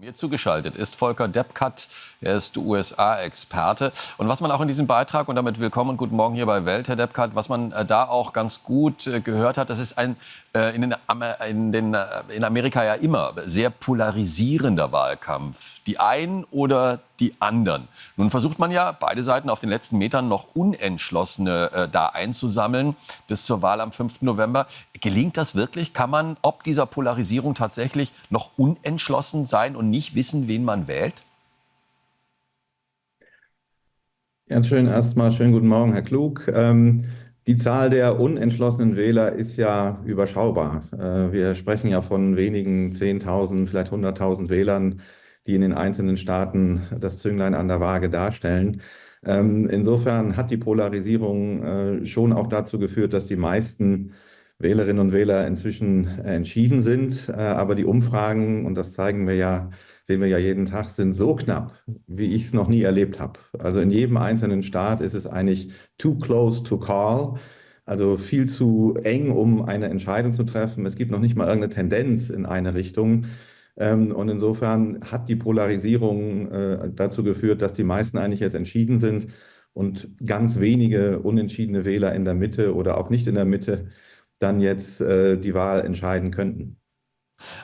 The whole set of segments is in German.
Mir zugeschaltet ist Volker Deppkat, er ist USA-Experte. Und was man auch in diesem Beitrag, und damit willkommen und guten Morgen hier bei Welt, Herr Deppkat, was man da auch ganz gut gehört hat, das ist ein in Amerika ja immer sehr polarisierender Wahlkampf. Die einen oder die anderen. Nun versucht man ja, beide Seiten auf den letzten Metern noch Unentschlossene da einzusammeln bis zur Wahl am 5. November. Gelingt das wirklich? Kann man ob dieser Polarisierung tatsächlich noch unentschlossen sein und nicht wissen, wen man wählt? Ganz schön erstmal schönen guten Morgen, Herr Klug. Die Zahl der unentschlossenen Wähler ist ja überschaubar. Wir sprechen ja von wenigen 10.000, vielleicht 100.000 Wählern, die in den einzelnen Staaten das Zünglein an der Waage darstellen. Insofern hat die Polarisierung schon auch dazu geführt, dass die meisten Wählerinnen und Wähler inzwischen entschieden sind. Aber die Umfragen, und das sehen wir ja jeden Tag, sind so knapp, wie ich es noch nie erlebt habe. Also in jedem einzelnen Staat ist es eigentlich too close to call, also viel zu eng, um eine Entscheidung zu treffen. Es gibt noch nicht mal irgendeine Tendenz in eine Richtung. Und insofern hat die Polarisierung dazu geführt, dass die meisten eigentlich jetzt entschieden sind und ganz wenige unentschiedene Wähler in der Mitte oder auch nicht in der Mitte dann jetzt die Wahl entscheiden könnten.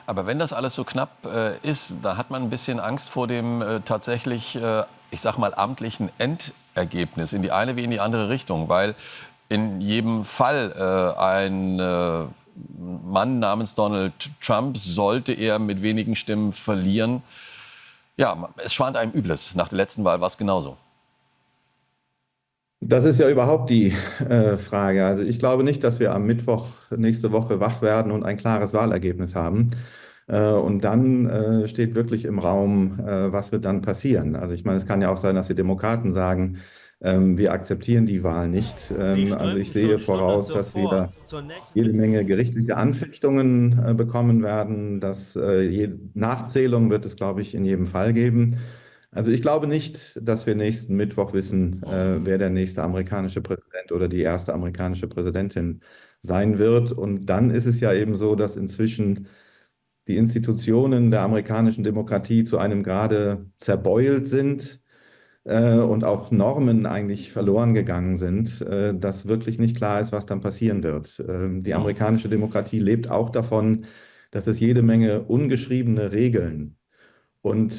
Aber wenn das alles so knapp ist, da hat man ein bisschen Angst vor dem tatsächlich, ich sag mal, amtlichen Endergebnis in die eine wie in die andere Richtung, weil in jedem Fall ein Mann namens Donald Trump, sollte er mit wenigen Stimmen verlieren, ja, es schwant einem Übles. Nach der letzten Wahl war es genauso. Das ist ja überhaupt die Frage. Also ich glaube nicht, dass wir am Mittwoch nächste Woche wach werden und ein klares Wahlergebnis haben. Und dann steht wirklich im Raum, was wird dann passieren. Also ich meine, es kann ja auch sein, dass die Demokraten sagen, wir akzeptieren die Wahl nicht. Also ich sehe voraus, dass wir jede Menge gerichtliche Anfechtungen bekommen werden. Nachzählung wird es, glaube ich, in jedem Fall geben. Also ich glaube nicht, dass wir nächsten Mittwoch wissen, wer der nächste amerikanische Präsident oder die erste amerikanische Präsidentin sein wird. Und dann ist es ja eben so, dass inzwischen die Institutionen der amerikanischen Demokratie zu einem Grade zerbeult sind und auch Normen eigentlich verloren gegangen sind, dass wirklich nicht klar ist, was dann passieren wird. Die amerikanische Demokratie lebt auch davon, dass es jede Menge ungeschriebene Regeln und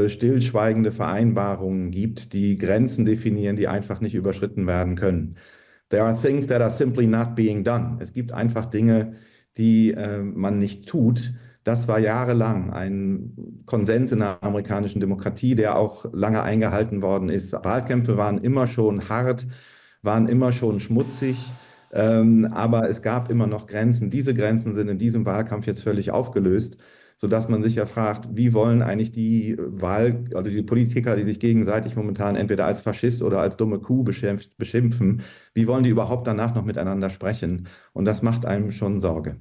stillschweigende Vereinbarungen gibt, die Grenzen definieren, die einfach nicht überschritten werden können. There are things that are simply not being done. Es gibt einfach Dinge, die man nicht tut. Das war jahrelang ein Konsens in der amerikanischen Demokratie, der auch lange eingehalten worden ist. Wahlkämpfe waren immer schon hart, waren immer schon schmutzig, aber es gab immer noch Grenzen. Diese Grenzen sind in diesem Wahlkampf jetzt völlig aufgelöst, sodass man sich ja fragt, wie wollen eigentlich also die Politiker, die sich gegenseitig momentan entweder als Faschist oder als dumme Kuh beschimpfen, wie wollen die überhaupt danach noch miteinander sprechen? Und das macht einem schon Sorge.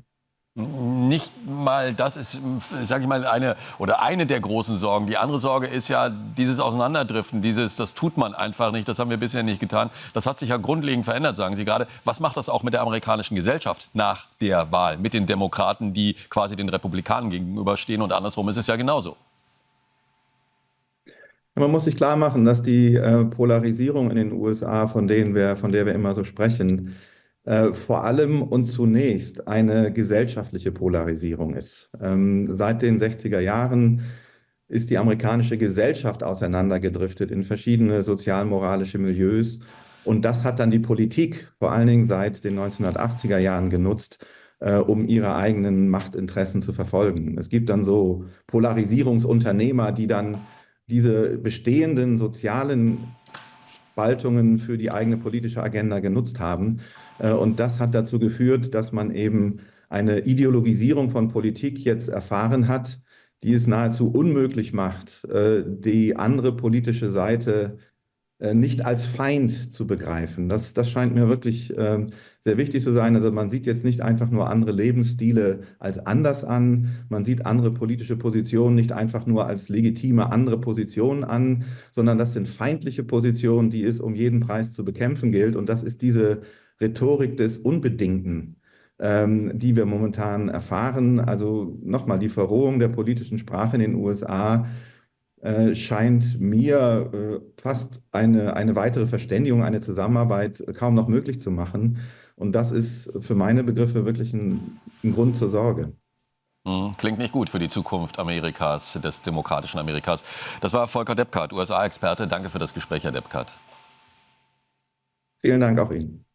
Nicht mal das ist, sage ich mal, eine der großen Sorgen. Die andere Sorge ist ja dieses Auseinanderdriften, das tut man einfach nicht, das haben wir bisher nicht getan. Das hat sich ja grundlegend verändert, sagen Sie gerade. Was macht das auch mit der amerikanischen Gesellschaft nach der Wahl, mit den Demokraten, die quasi den Republikanern gegenüberstehen, und andersrum ist es ja genauso? Man muss sich klar machen, dass die Polarisierung in den USA, von der wir immer so sprechen, vor allem und zunächst eine gesellschaftliche Polarisierung ist. Seit den 60er Jahren ist die amerikanische Gesellschaft auseinandergedriftet in verschiedene sozialmoralische Milieus. Und das hat dann die Politik vor allen Dingen seit den 1980er Jahren genutzt, um ihre eigenen Machtinteressen zu verfolgen. Es gibt dann so Polarisierungsunternehmer, die dann diese bestehenden sozialen Spaltungen für die eigene politische Agenda genutzt haben. Und das hat dazu geführt, dass man eben eine Ideologisierung von Politik jetzt erfahren hat, die es nahezu unmöglich macht, die andere politische Seite nicht als Feind zu begreifen. Das scheint mir wirklich sehr wichtig zu sein. Also man sieht jetzt nicht einfach nur andere Lebensstile als anders an. Man sieht andere politische Positionen nicht einfach nur als legitime andere Positionen an, sondern das sind feindliche Positionen, die es um jeden Preis zu bekämpfen gilt. Und das ist diese Rhetorik des Unbedingten, die wir momentan erfahren. Also nochmal, die Verrohung der politischen Sprache in den USA scheint mir fast eine weitere Verständigung, eine Zusammenarbeit kaum noch möglich zu machen. Und das ist für meine Begriffe wirklich ein Grund zur Sorge. Klingt nicht gut für die Zukunft Amerikas, des demokratischen Amerikas. Das war Volker Deppkart, USA-Experte. Danke für das Gespräch, Herr Deppkart. Vielen Dank auch Ihnen.